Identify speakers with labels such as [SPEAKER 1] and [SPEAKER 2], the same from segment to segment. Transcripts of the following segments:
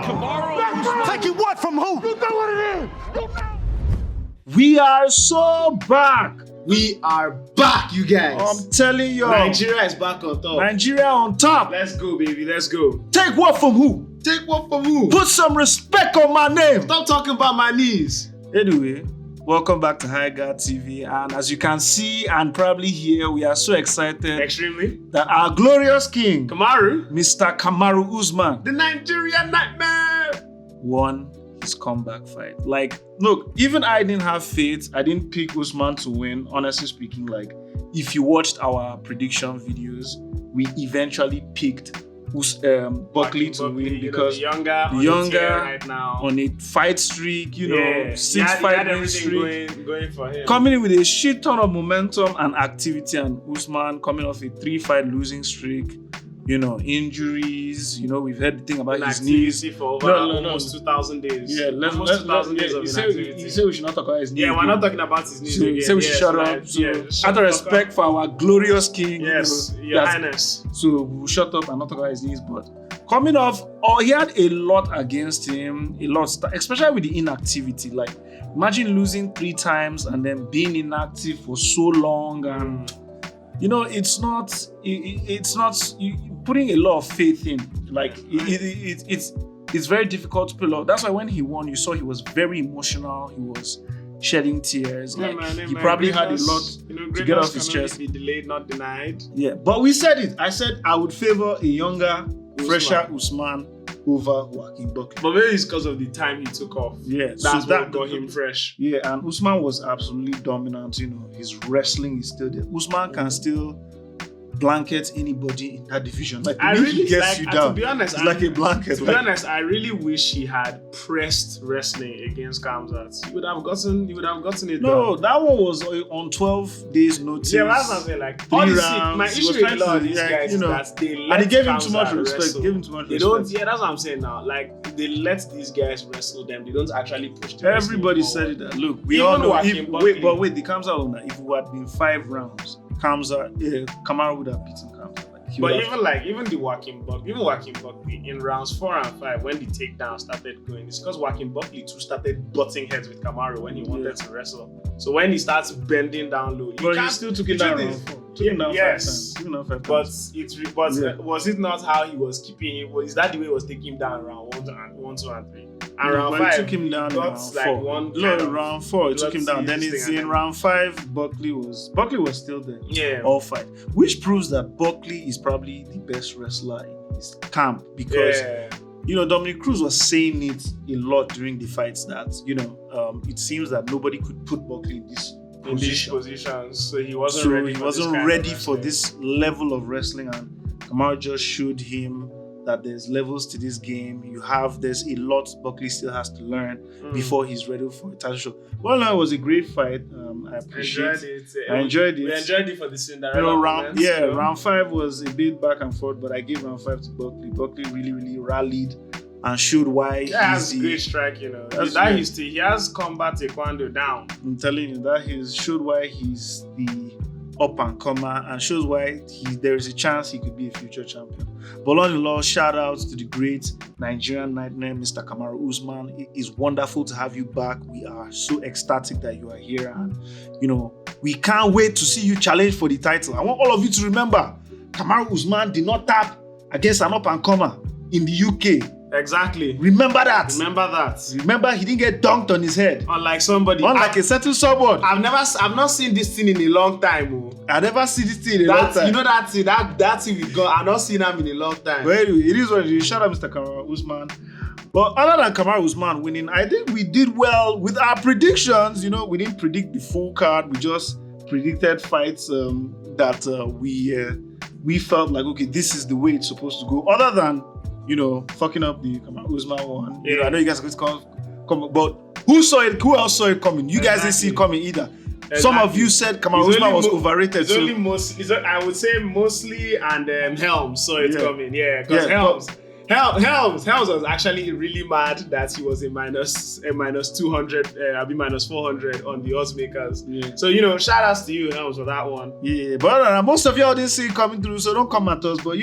[SPEAKER 1] Kamaru Usman.
[SPEAKER 2] Taking what from who?
[SPEAKER 1] You know what it is.
[SPEAKER 3] We are so back.
[SPEAKER 4] We are back, you guys.
[SPEAKER 3] I'm telling you.
[SPEAKER 4] Nigeria is back on top.
[SPEAKER 3] Nigeria on top.
[SPEAKER 4] Let's go, baby. Let's go.
[SPEAKER 3] Take what from who?
[SPEAKER 4] Take what from who?
[SPEAKER 3] Put some respect on my name.
[SPEAKER 4] Stop talking about my knees.
[SPEAKER 3] Anyway, welcome back to High Guard TV. And as you can see and probably hear, we are so excited
[SPEAKER 4] Extremely.
[SPEAKER 3] that our glorious king,
[SPEAKER 4] Kamaru.
[SPEAKER 3] Mr. Kamaru Usman,
[SPEAKER 4] The Nigerian nightmare.
[SPEAKER 3] won his comeback fight. Like, look, even I didn't have faith. I didn't pick Usman to win. Honestly speaking, like, if you watched our prediction videos, we eventually picked Buckley to win because
[SPEAKER 4] the younger right now
[SPEAKER 3] on a fight streak,
[SPEAKER 4] he
[SPEAKER 3] fight
[SPEAKER 4] had
[SPEAKER 3] win
[SPEAKER 4] everything
[SPEAKER 3] streak,
[SPEAKER 4] going for him.
[SPEAKER 3] coming in with a shit ton of momentum and activity, and Usman coming off a 3-fight losing streak. Injuries. We've heard the thing about his knees
[SPEAKER 4] for over almost 2,000 days.
[SPEAKER 3] Yeah, let's 2,000 days of inactivity. He said we should not talk about his knees.
[SPEAKER 4] Yeah, we're not talking about his knees.
[SPEAKER 3] So he said we should shut up. Out of respect for our glorious king.
[SPEAKER 4] Yes, Your Highness.
[SPEAKER 3] So we'll shut up and not talk about his knees. But coming off, he had a lot against him. A lot, especially with the inactivity. Like, imagine losing 3 times and then being inactive for so long. And it's not putting a lot of faith in. Like, it's very difficult to put a lot. That's why when he won, you saw he was very emotional. He was shedding tears. He probably had a lot to get off his chest.
[SPEAKER 4] Be delayed, not denied.
[SPEAKER 3] Yeah, but we said it. I said I would favor a younger, fresher Usman over Joaquin Buckley.
[SPEAKER 4] But maybe it's because of the time he took off.
[SPEAKER 3] Yeah,
[SPEAKER 4] that's what got him fresh.
[SPEAKER 3] Yeah, and Usman was absolutely dominant. His wrestling is still there. Usman can still blanket anybody in that division. Like, he gets you down.
[SPEAKER 4] To be honest,
[SPEAKER 3] it's like a blanket.
[SPEAKER 4] To be honest, I really wish he had pressed wrestling against Kamzat. He would have gotten it.
[SPEAKER 3] No, that one was on 12 days notice.
[SPEAKER 4] Yeah, that's what I'm saying. Like,
[SPEAKER 3] 3 rounds.
[SPEAKER 4] My issue with a lot of these guys is that they let
[SPEAKER 3] and they gave him too much
[SPEAKER 4] Kamzat
[SPEAKER 3] respect.
[SPEAKER 4] wrestle.
[SPEAKER 3] They don't.
[SPEAKER 4] Yeah, that's what I'm saying now. Like, they let these guys wrestle them. They don't actually push them.
[SPEAKER 3] Everybody said it. That look, we
[SPEAKER 4] Even
[SPEAKER 3] all know.
[SPEAKER 4] Wait,
[SPEAKER 3] the Kamzat owner. If it had been 5 rounds, Kamaru would have beaten Kamzat.
[SPEAKER 4] Even Joaquin Buckley in rounds 4 and 5, when the takedown started going, it's because Joaquin Buckley too started butting heads with Kamaru when he wanted to wrestle. So when he starts bending down low,
[SPEAKER 3] he still took it down.
[SPEAKER 4] Yes,
[SPEAKER 3] 5 times.
[SPEAKER 4] But was it not how he was keeping him? Is that the way he was taking him down round 1, 2, and 3? And round 5,
[SPEAKER 3] he took him down in round 4. Round 4, he took him down. Then it's in round 5, Buckley was still there.
[SPEAKER 4] Yeah.
[SPEAKER 3] All fight. Which proves that Buckley is probably the best wrestler in his camp because Dominic Cruz was saying it a lot during the fights that it seems that nobody could put Buckley in this position.
[SPEAKER 4] So he wasn't ready
[SPEAKER 3] for this level of wrestling, and Kamaru just showed him that there's levels to this game. There's a lot Buckley still has to learn before he's ready for a title shot. Well, no, it was a great fight. I appreciate it. I enjoyed it.
[SPEAKER 4] We enjoyed it for the Cinderella moments.
[SPEAKER 3] Round 5 was a bit back and forth, but I gave round 5 to Buckley. Buckley really, really rallied and showed why
[SPEAKER 4] he's a great strike, he has combat taekwondo down.
[SPEAKER 3] I'm telling you, that he showed why he's the up and comer and shows why there is a chance he could be a future champion. But on the law, shout outs to the great Nigerian nightmare, Mr. Kamaru Usman. It is wonderful to have you back. We are so ecstatic that you are here, and we can't wait to see you challenge for the title. I want all of you to remember, Kamaru Usman did not tap against an up and comer in the UK.
[SPEAKER 4] Exactly.
[SPEAKER 3] Remember that. Remember he didn't get dunked on his head.
[SPEAKER 4] Unlike
[SPEAKER 3] a certain someone.
[SPEAKER 4] I've not seen this thing in a long time.
[SPEAKER 3] I never see this thing in a long time.
[SPEAKER 4] That thing we got. I've not seen him in a long time.
[SPEAKER 3] But anyway, it is what it is. Shout out Mr. Kamaru Usman. But other than Kamaru Usman winning, I think we did well with our predictions. We didn't predict the full card. We just predicted fights that we felt like, okay, this is the way it's supposed to go. Other than fucking up the Kamaru Usman one.
[SPEAKER 4] Yeah.
[SPEAKER 3] I know you guys are going to come, but who else saw it coming? You guys didn't see it coming either. Exactly. Some of you said Kamaru Usman was overrated.
[SPEAKER 4] I would say mostly and Helms saw it coming. Yeah, because Helms was actually really mad that he was a minus 200, minus 400 on the odds makers.
[SPEAKER 3] Yeah.
[SPEAKER 4] So shout outs to you, Helms, for that one.
[SPEAKER 3] Yeah, but most of y'all didn't see it coming through, so don't come at us. But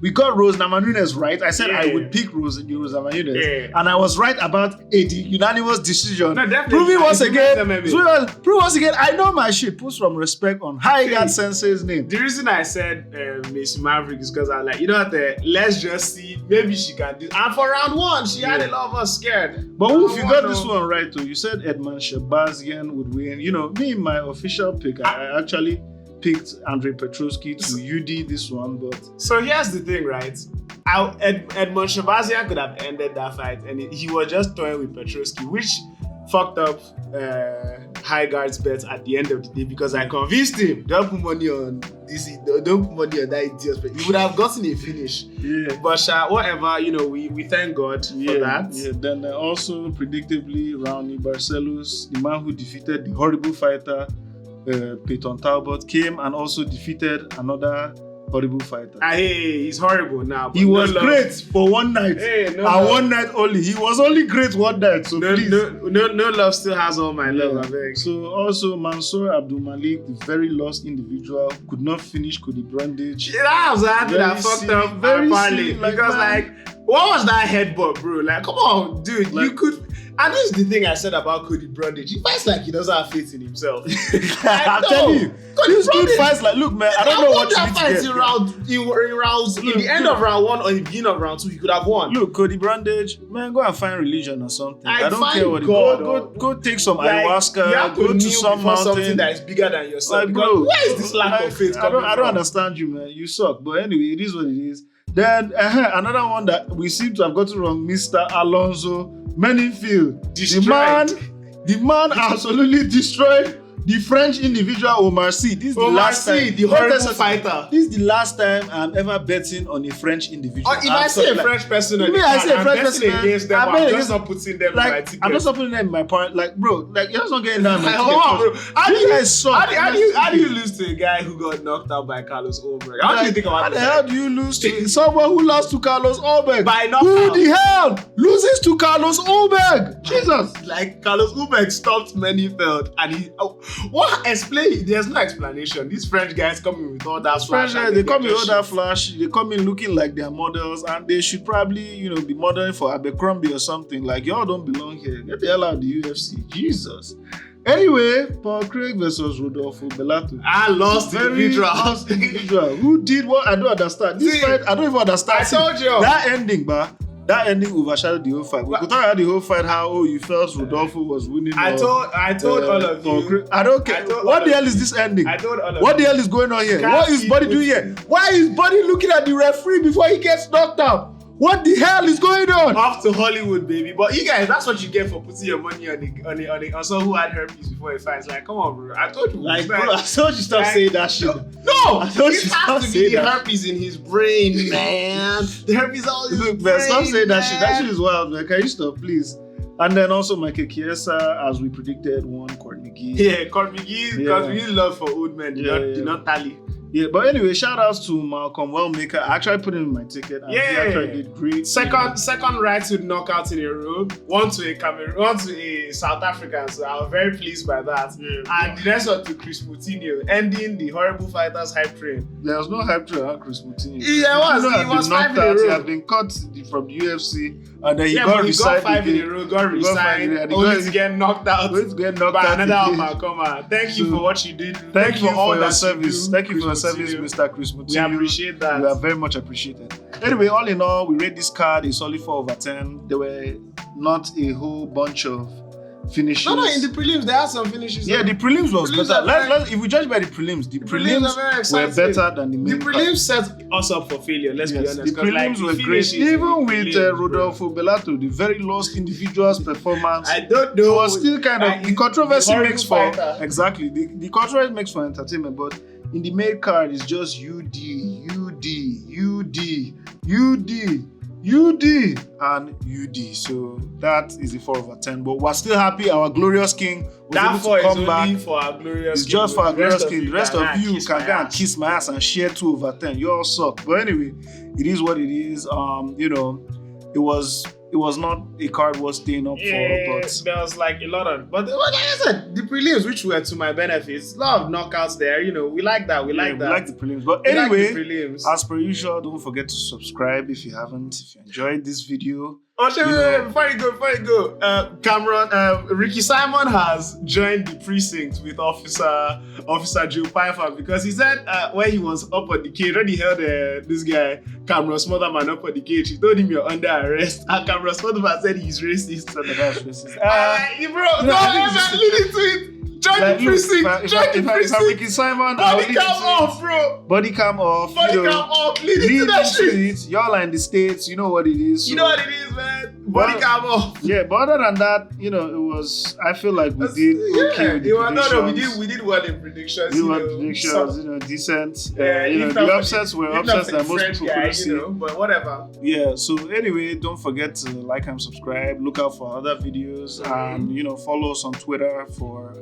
[SPEAKER 3] we got Rose Namajunas right. I said I would pick Rose Namajunas, and I was right about a unanimous decision.
[SPEAKER 4] No, definitely.
[SPEAKER 3] Proving once again, I know my shit. Put some respect on High Guard Sensei's name.
[SPEAKER 4] The reason I said Miss Maverick is because I was like, let's just see, maybe she can do. And for round one, she had a lot of us scared.
[SPEAKER 3] But if you got this one right, too, you said Edmund Shabazian would win. Me, my official pick, I actually picked Andrei Petrovsky to UD this one, but
[SPEAKER 4] so here's the thing, right? Edmund Shabazian could have ended that fight, and he was just toying with Petrovsky, which fucked up High Guard's bet at the end of the day because I convinced him, don't put money on this, don't put money on that idiot, but he would have gotten a finish.
[SPEAKER 3] Yeah.
[SPEAKER 4] But whatever, we thank God for that.
[SPEAKER 3] Yeah. Then also predictably, Raoni Barcelos, the man who defeated the horrible fighter Peyton Talbot, came and also defeated another horrible fighter.
[SPEAKER 4] Hey, he's horrible now.
[SPEAKER 3] He was great for one night. One night only. He was only great one night. So please.
[SPEAKER 4] No love still has all my love, I beg.
[SPEAKER 3] So also Mansour Abdul Malik, the very lost individual, could not finish Cody Brundage.
[SPEAKER 4] Yeah, that was that fucked up very silly. Because what was that headbutt, bro? Like, come on, dude, you could. And this is the thing I said about Cody Brundage. He fights like he doesn't have faith in himself.
[SPEAKER 3] I'm telling you, this dude fights like, look, man, I don't know what you need to get.
[SPEAKER 4] In the end of round one or in the beginning of round two, he could have won.
[SPEAKER 3] Look, Cody Brundage, man, go and find religion or something. I don't care what it is. Go take some ayahuasca. Go to some mountain.
[SPEAKER 4] Something that is bigger than yourself.
[SPEAKER 3] Bro,
[SPEAKER 4] where is this lack of faith coming from?
[SPEAKER 3] I don't understand you, man. You suck. But anyway, it is what it is. Then another one that we seem to have gotten wrong, Mr. Alonso Meningfield. The man absolutely destroyed the French individual Omar Sy. This is the last time.
[SPEAKER 4] The horrible fighter.
[SPEAKER 3] This is the last time I'm ever betting on a French individual.
[SPEAKER 4] If I see a French person on the card, I'm betting against them. I'm just not putting them in my ticket.
[SPEAKER 3] I'm just not putting them in my part. Like, bro, you're just not getting down my ticket.
[SPEAKER 4] Bro. How do you
[SPEAKER 3] you
[SPEAKER 4] lose to a guy who got knocked out by Carlos Ulberg? How do you think about that?
[SPEAKER 3] How the hell do you lose to someone who lost to Carlos Ulberg?
[SPEAKER 4] By knockout.
[SPEAKER 3] Who the hell loses to Carlos Ulberg? Jesus.
[SPEAKER 4] Like, Carlos Ulberg stopped Meningfield and he... There's no explanation. These French guys come in with all that flash.
[SPEAKER 3] They come in with all that flash. They come in looking like they're models, and they should probably, be modeling for Abercrombie or something. Like, y'all don't belong here. Get the hell out of the UFC. Jesus. Anyway, Paul Craig versus Rodolfo Bellato.
[SPEAKER 4] I lost individual.
[SPEAKER 3] Who did what? I don't understand. This fight, I don't even understand.
[SPEAKER 4] I told you.
[SPEAKER 3] That ending overshadowed the whole fight. We could talk about the whole fight, how you felt Rodolfo was winning.
[SPEAKER 4] I told all of you.
[SPEAKER 3] I don't care. What the hell is this ending?
[SPEAKER 4] I told all of you.
[SPEAKER 3] What the hell is going on here? What is Buddy doing here? Why is Buddy looking at the referee before he gets knocked out? What the hell is going on?
[SPEAKER 4] Off to Hollywood, baby. But you guys, that's what you get for putting your money on someone who had herpes before a fight. It's like, come on, bro. I told you.
[SPEAKER 3] Like, bro, I told you stop saying that shit.
[SPEAKER 4] No! It has to be the herpes in his brain, man. The herpes all in his brain. Look, man,
[SPEAKER 3] stop saying that shit. That shit is wild, man. Can you stop, please? And then also Michael Chiesa, as we predicted, won Court McGee.
[SPEAKER 4] Yeah, Court McGee, because we love for old men. Did not tally.
[SPEAKER 3] Yeah, but anyway, shout outs to Malcolm Wellmaker. I actually put him in my ticket. And he actually did great.
[SPEAKER 4] Second right to knockout in a row. One to a South African. So I was very pleased by that. Yeah, and the next one to Chris Moutinho, ending the horrible fighters hype train.
[SPEAKER 3] There was no hype train on Chris Moutinho.
[SPEAKER 4] Yeah, it was 5 in a row.
[SPEAKER 3] He had been cut from the UFC, and then he got 5 in a row, got resigned,
[SPEAKER 4] only to get knocked out by another Malcolm. Thank you for what you did.
[SPEAKER 3] Thank you for all your service. Thank you for your service, Mr. Chris Moutinho.
[SPEAKER 4] We appreciate that.
[SPEAKER 3] We are very much appreciated. Anyway, all in all, we rate this card a solid 4/10. There were not a whole bunch of finishes.
[SPEAKER 4] No, in the prelims there are some finishes.
[SPEAKER 3] Yeah, the prelims was better. If we judge by the prelims were better than the main.
[SPEAKER 4] The prelims set us up for failure. Let's be honest.
[SPEAKER 3] The prelims were great. Even with Rodolfo Bellato, the very lost individual's performance.
[SPEAKER 4] I don't know.
[SPEAKER 3] It was still kind of the controversy makes for exactly the controversy makes for entertainment, but in the main card it's just UD. UD and UD. So that is the 4/10. But we're still happy. Our glorious king was
[SPEAKER 4] That
[SPEAKER 3] able
[SPEAKER 4] 4
[SPEAKER 3] to come
[SPEAKER 4] is
[SPEAKER 3] back.
[SPEAKER 4] only for our glorious
[SPEAKER 3] It's
[SPEAKER 4] king.
[SPEAKER 3] just for our glorious king. The rest of you
[SPEAKER 4] kiss
[SPEAKER 3] can
[SPEAKER 4] my
[SPEAKER 3] go and
[SPEAKER 4] ass.
[SPEAKER 3] kiss my ass and share 2/10. You all suck. But anyway, it is what it is. You know, it was not a card worth staying up
[SPEAKER 4] Yeah,
[SPEAKER 3] for, but
[SPEAKER 4] there was like a lot of, but like I said, the prelims, which were to my benefits, a lot of knockouts there. You know, we like that. We like that.
[SPEAKER 3] we like the prelims. But
[SPEAKER 4] We like the
[SPEAKER 3] anyway,
[SPEAKER 4] prelims.
[SPEAKER 3] as per usual, don't forget to subscribe if you haven't. If you enjoyed this video.
[SPEAKER 4] Oh, shit,
[SPEAKER 3] you
[SPEAKER 4] wait,
[SPEAKER 3] know-
[SPEAKER 4] before you go, Cameron, Ricky Simon has joined the precinct with Officer Joe Pfeiffer because he said when he was up on the cage, when he held this guy, Cameron Smotherman, up on the cage, he told him you're under arrest, and Cameron Smotherman said he's racist.
[SPEAKER 3] So that's racist.
[SPEAKER 4] Bro,
[SPEAKER 3] no, I think it's
[SPEAKER 4] lead into it. Join
[SPEAKER 3] Like,
[SPEAKER 4] the
[SPEAKER 3] look,
[SPEAKER 4] precinct. Join the
[SPEAKER 3] if I'm
[SPEAKER 4] precinct.
[SPEAKER 3] Ricky Simon, I'll
[SPEAKER 4] Body
[SPEAKER 3] lead
[SPEAKER 4] cam
[SPEAKER 3] into it.
[SPEAKER 4] off, bro.
[SPEAKER 3] Body cam off.
[SPEAKER 4] Body
[SPEAKER 3] you know,
[SPEAKER 4] cam off. Lead
[SPEAKER 3] lead
[SPEAKER 4] into that shit.
[SPEAKER 3] into it. Y'all are in the States, you know what it is.
[SPEAKER 4] You
[SPEAKER 3] so-
[SPEAKER 4] know what it is, man. Body
[SPEAKER 3] Well,
[SPEAKER 4] cam off.
[SPEAKER 3] Yeah, but other than that, you know, it was. I feel like we did okay with the predictions.
[SPEAKER 4] we did well in predictions.
[SPEAKER 3] We
[SPEAKER 4] you
[SPEAKER 3] were
[SPEAKER 4] know.
[SPEAKER 3] predictions,
[SPEAKER 4] So-
[SPEAKER 3] you know, decent.
[SPEAKER 4] Yeah,
[SPEAKER 3] You know,
[SPEAKER 4] if
[SPEAKER 3] the
[SPEAKER 4] not-
[SPEAKER 3] upsets were
[SPEAKER 4] if not
[SPEAKER 3] upsets
[SPEAKER 4] for
[SPEAKER 3] that
[SPEAKER 4] the
[SPEAKER 3] most
[SPEAKER 4] French
[SPEAKER 3] people
[SPEAKER 4] guy,
[SPEAKER 3] couldn't see.
[SPEAKER 4] you know, but whatever.
[SPEAKER 3] Yeah. So anyway, don't forget to like and subscribe. Look out for other videos, and you know, follow us on Twitter for,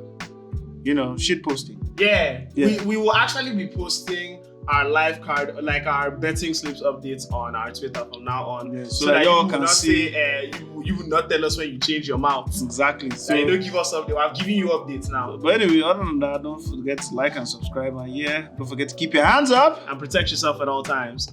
[SPEAKER 3] you know, shit posting.
[SPEAKER 4] Yeah.
[SPEAKER 3] Yeah.
[SPEAKER 4] We will actually be posting our live card, like our betting slips updates on our Twitter from now on.
[SPEAKER 3] Yeah,
[SPEAKER 4] so that
[SPEAKER 3] y'all
[SPEAKER 4] you will
[SPEAKER 3] can
[SPEAKER 4] not
[SPEAKER 3] see.
[SPEAKER 4] say, you will not tell us when you change your mouth.
[SPEAKER 3] Exactly.
[SPEAKER 4] So you don't give us updates. I'm giving you updates now.
[SPEAKER 3] But anyway, other than that, don't forget to like and subscribe, and yeah, don't forget to keep your hands up.
[SPEAKER 4] And protect yourself at all times.